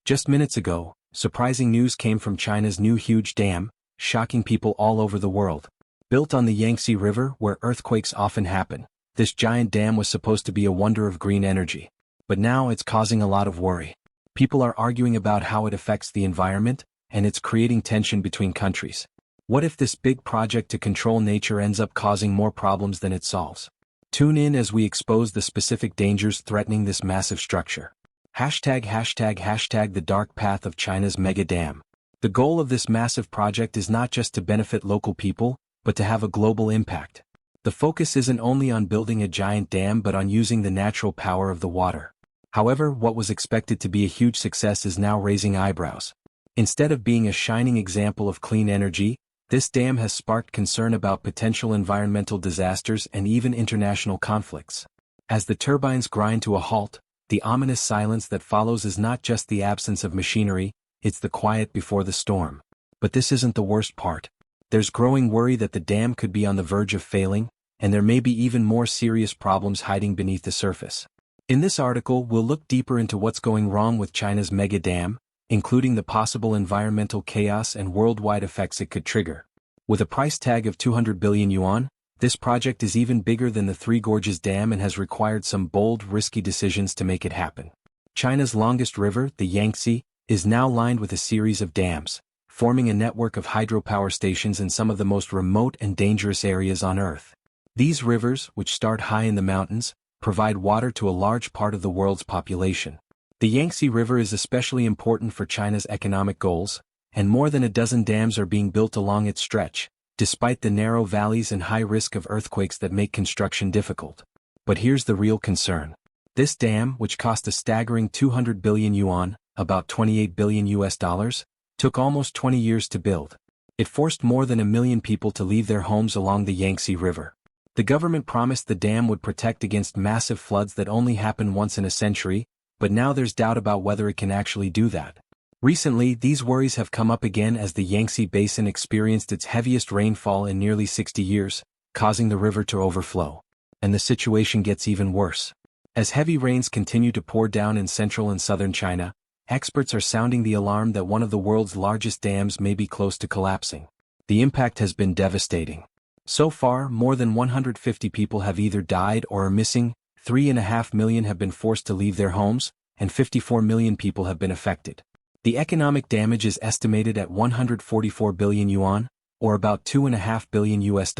Just minutes ago, surprising news came from China's new huge dam, shocking people all over the world. Built on the Yangtze River where earthquakes often happen, this giant dam was supposed to be a wonder of green energy. But now it's causing a lot of worry. People are arguing about how it affects the environment, and it's creating tension between countries. What if this big project to control nature ends up causing more problems than it solves? Tune in as we expose the specific dangers threatening this massive structure. #The dark path of China's mega dam. The goal of this massive project is not just to benefit local people, but to have a global impact. The focus isn't only on building a giant dam but on using the natural power of the water. However, what was expected to be a huge success is now raising eyebrows. Instead of being a shining example of clean energy, this dam has sparked concern about potential environmental disasters and even international conflicts. As the turbines grind to a halt, the ominous silence that follows is not just the absence of machinery, it's the quiet before the storm. But this isn't the worst part. There's growing worry that the dam could be on the verge of failing, and there may be even more serious problems hiding beneath the surface. In this article, we'll look deeper into what's going wrong with China's mega dam, including the possible environmental chaos and worldwide effects it could trigger. With a price tag of 200 billion yuan, this project is even bigger than the Three Gorges Dam and has required some bold, risky decisions to make it happen. China's longest river, the Yangtze, is now lined with a series of dams, forming a network of hydropower stations in some of the most remote and dangerous areas on Earth. These rivers, which start high in the mountains, provide water to a large part of the world's population. The Yangtze River is especially important for China's economic goals, and more than a dozen dams are being built along its stretch, despite the narrow valleys and high risk of earthquakes that make construction difficult. But here's the real concern. This dam, which cost a staggering 200 billion yuan, about $28 billion US, took almost 20 years to build. It forced more than 1 million people to leave their homes along the Yangtze River. The government promised the dam would protect against massive floods that only happen once in a century, but now there's doubt about whether it can actually do that. Recently, these worries have come up again as the Yangtze Basin experienced its heaviest rainfall in nearly 60 years, causing the river to overflow. And the situation gets even worse. As heavy rains continue to pour down in central and southern China, experts are sounding the alarm that one of the world's largest dams may be close to collapsing. The impact has been devastating. So far, more than 150 people have either died or are missing, 3.5 million have been forced to leave their homes, and 54 million people have been affected. The economic damage is estimated at 144 billion yuan, or about $2.5 billion US.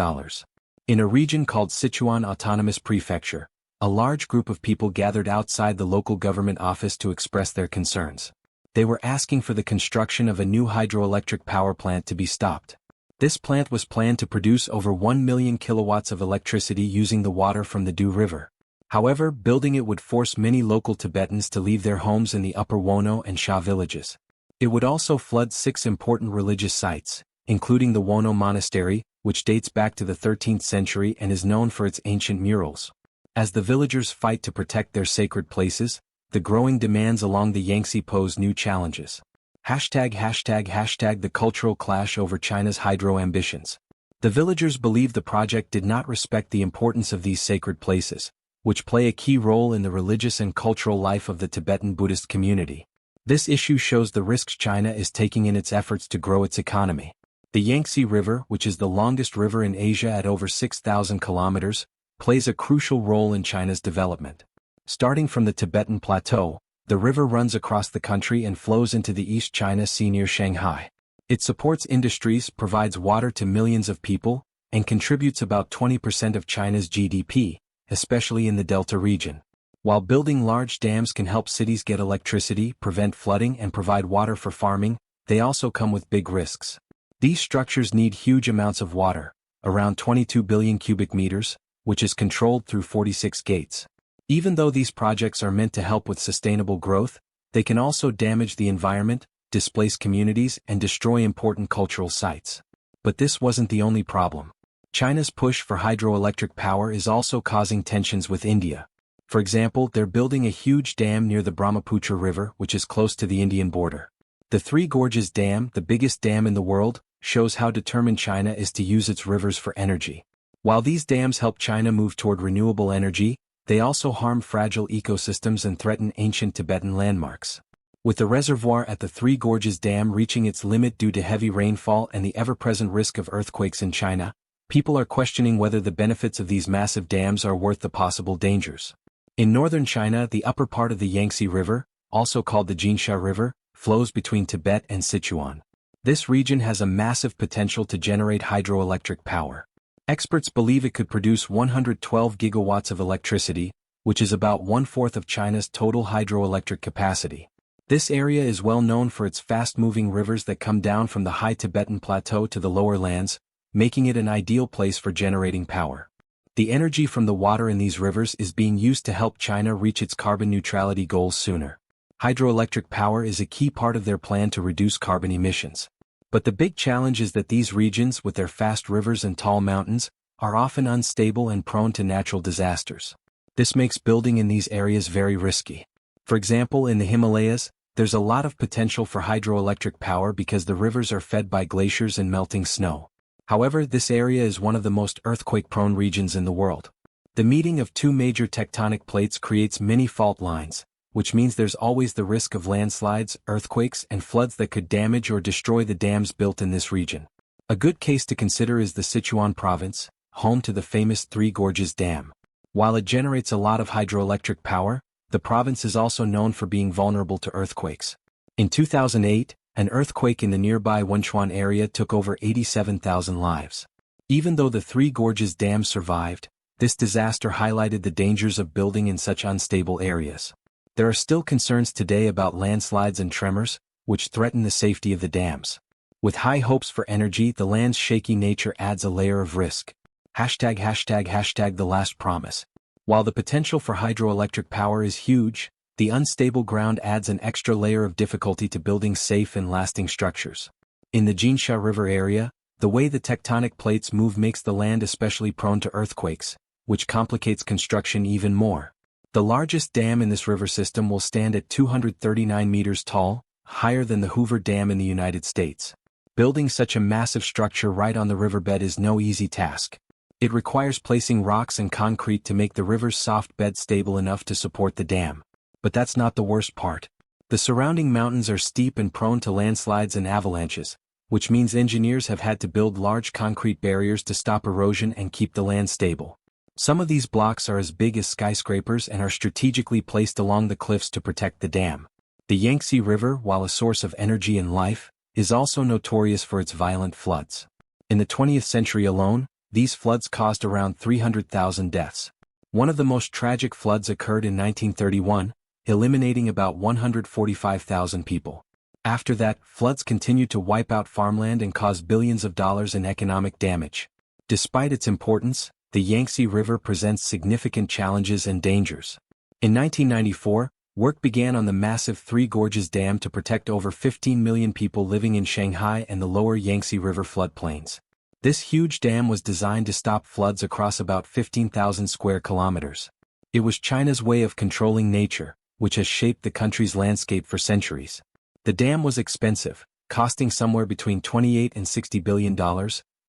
In a region called Sichuan Autonomous Prefecture, a large group of people gathered outside the local government office to express their concerns. They were asking for the construction of a new hydroelectric power plant to be stopped. This plant was planned to produce over 1 million kilowatts of electricity using the water from the Du River. However, building it would force many local Tibetans to leave their homes in the Upper Wono and Sha villages. It would also flood 6 important religious sites, including the Wono Monastery, which dates back to the 13th century and is known for its ancient murals. As the villagers fight to protect their sacred places, the growing demands along the Yangtze pose new challenges. The cultural clash over China's hydro ambitions. The villagers believe the project did not respect the importance of these sacred places, which play a key role in the religious and cultural life of the Tibetan Buddhist community. This issue shows the risks China is taking in its efforts to grow its economy. The Yangtze River, which is the longest river in Asia at over 6,000 kilometers, plays a crucial role in China's development. Starting from the Tibetan Plateau, the river runs across the country and flows into the East China Sea near Shanghai. It supports industries, provides water to millions of people, and contributes about 20% of China's GDP, especially in the Delta region. While building large dams can help cities get electricity, prevent flooding, and provide water for farming, they also come with big risks. These structures need huge amounts of water, around 22 billion cubic meters, which is controlled through 46 gates. Even though these projects are meant to help with sustainable growth, they can also damage the environment, displace communities, and destroy important cultural sites. But this wasn't the only problem. China's push for hydroelectric power is also causing tensions with India. For example, they're building a huge dam near the Brahmaputra River, which is close to the Indian border. The Three Gorges Dam, the biggest dam in the world, shows how determined China is to use its rivers for energy. While these dams help China move toward renewable energy, they also harm fragile ecosystems and threaten ancient Tibetan landmarks. With the reservoir at the Three Gorges Dam reaching its limit due to heavy rainfall and the ever-present risk of earthquakes in China, people are questioning whether the benefits of these massive dams are worth the possible dangers. In northern China, the upper part of the Yangtze River, also called the Jinsha River, flows between Tibet and Sichuan. This region has a massive potential to generate hydroelectric power. Experts believe it could produce 112 gigawatts of electricity, which is about one-fourth of China's total hydroelectric capacity. This area is well known for its fast-moving rivers that come down from the high Tibetan Plateau to the lower lands, making it an ideal place for generating power. The energy from the water in these rivers is being used to help China reach its carbon neutrality goals sooner. Hydroelectric power is a key part of their plan to reduce carbon emissions. But the big challenge is that these regions, with their fast rivers and tall mountains, are often unstable and prone to natural disasters. This makes building in these areas very risky. For example, in the Himalayas, there's a lot of potential for hydroelectric power because the rivers are fed by glaciers and melting snow. However, this area is one of the most earthquake-prone regions in the world. The meeting of two major tectonic plates creates many fault lines, which means there's always the risk of landslides, earthquakes, and floods that could damage or destroy the dams built in this region. A good case to consider is the Sichuan province, home to the famous Three Gorges Dam. While it generates a lot of hydroelectric power, the province is also known for being vulnerable to earthquakes. In 2008, an earthquake in the nearby Wenchuan area took over 87,000 lives. Even though the Three Gorges Dam survived, this disaster highlighted the dangers of building in such unstable areas. There are still concerns today about landslides and tremors, which threaten the safety of the dams. With high hopes for energy, the land's shaky nature adds a layer of risk. ###the last promise. While the potential for hydroelectric power is huge, the unstable ground adds an extra layer of difficulty to building safe and lasting structures. In the Jinsha River area, the way the tectonic plates move makes the land especially prone to earthquakes, which complicates construction even more. The largest dam in this river system will stand at 239 meters tall, higher than the Hoover Dam in the United States. Building such a massive structure right on the riverbed is no easy task. It requires placing rocks and concrete to make the river's soft bed stable enough to support the dam. But that's not the worst part. The surrounding mountains are steep and prone to landslides and avalanches, which means engineers have had to build large concrete barriers to stop erosion and keep the land stable. Some of these blocks are as big as skyscrapers and are strategically placed along the cliffs to protect the dam. The Yangtze River, while a source of energy and life, is also notorious for its violent floods. In the 20th century alone, these floods caused around 300,000 deaths. One of the most tragic floods occurred in 1931, eliminating about 145,000 people. After that, floods continued to wipe out farmland and cause billions of dollars in economic damage. Despite its importance, the Yangtze River presents significant challenges and dangers. In 1994, work began on the massive Three Gorges Dam to protect over 15 million people living in Shanghai and the lower Yangtze River floodplains. This huge dam was designed to stop floods across about 15,000 square kilometers. It was China's way of controlling nature, which has shaped the country's landscape for centuries. The dam was expensive, costing somewhere between $28 and $60 billion,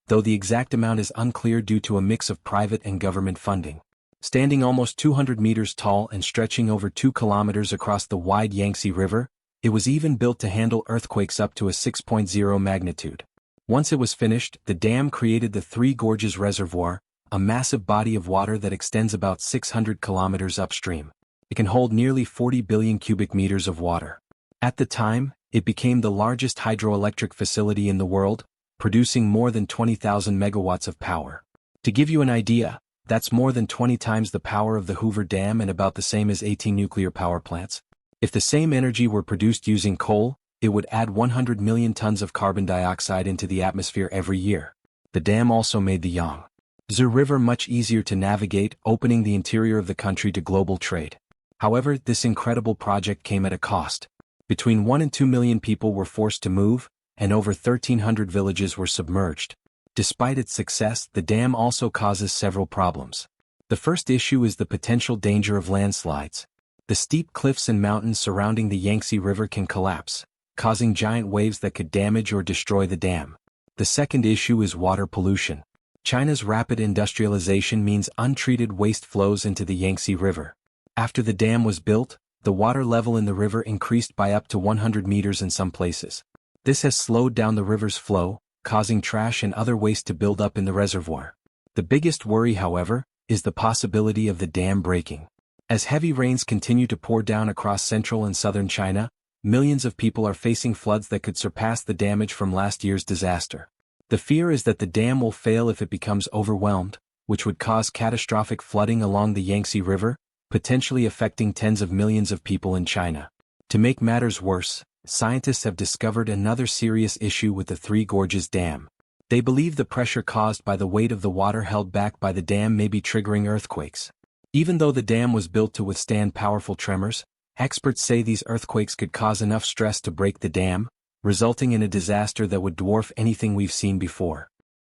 though the exact amount is unclear due to a mix of private and government funding. Standing almost 200 meters tall and stretching over 2 kilometers across the wide Yangtze River, it was even built to handle earthquakes up to a 6.0 magnitude. Once it was finished, the dam created the Three Gorges Reservoir, a massive body of water that extends about 600 kilometers upstream. It can hold nearly 40 billion cubic meters of water. At the time, it became the largest hydroelectric facility in the world, producing more than 20,000 megawatts of power. To give you an idea, that's more than 20 times the power of the Hoover Dam and about the same as 18 nuclear power plants. If the same energy were produced using coal, it would add 100 million tons of carbon dioxide into the atmosphere every year. The dam also made the Yangtze River much easier to navigate, opening the interior of the country to global trade. However, this incredible project came at a cost. Between 1 and 2 million people were forced to move, and over 1,300 villages were submerged. Despite its success, the dam also causes several problems. The first issue is the potential danger of landslides. The steep cliffs and mountains surrounding the Yangtze River can collapse, causing giant waves that could damage or destroy the dam. The second issue is water pollution. China's rapid industrialization means untreated waste flows into the Yangtze River. After the dam was built, the water level in the river increased by up to 100 meters in some places. This has slowed down the river's flow, causing trash and other waste to build up in the reservoir. The biggest worry, however, is the possibility of the dam breaking. As heavy rains continue to pour down across central and southern China, millions of people are facing floods that could surpass the damage from last year's disaster. The fear is that the dam will fail if it becomes overwhelmed, which would cause catastrophic flooding along the Yangtze River, potentially affecting tens of millions of people in China. To make matters worse, scientists have discovered another serious issue with the Three Gorges Dam. They believe the pressure caused by the weight of the water held back by the dam may be triggering earthquakes. Even though the dam was built to withstand powerful tremors, experts say these earthquakes could cause enough stress to break the dam, resulting in a disaster that would dwarf anything we've seen before.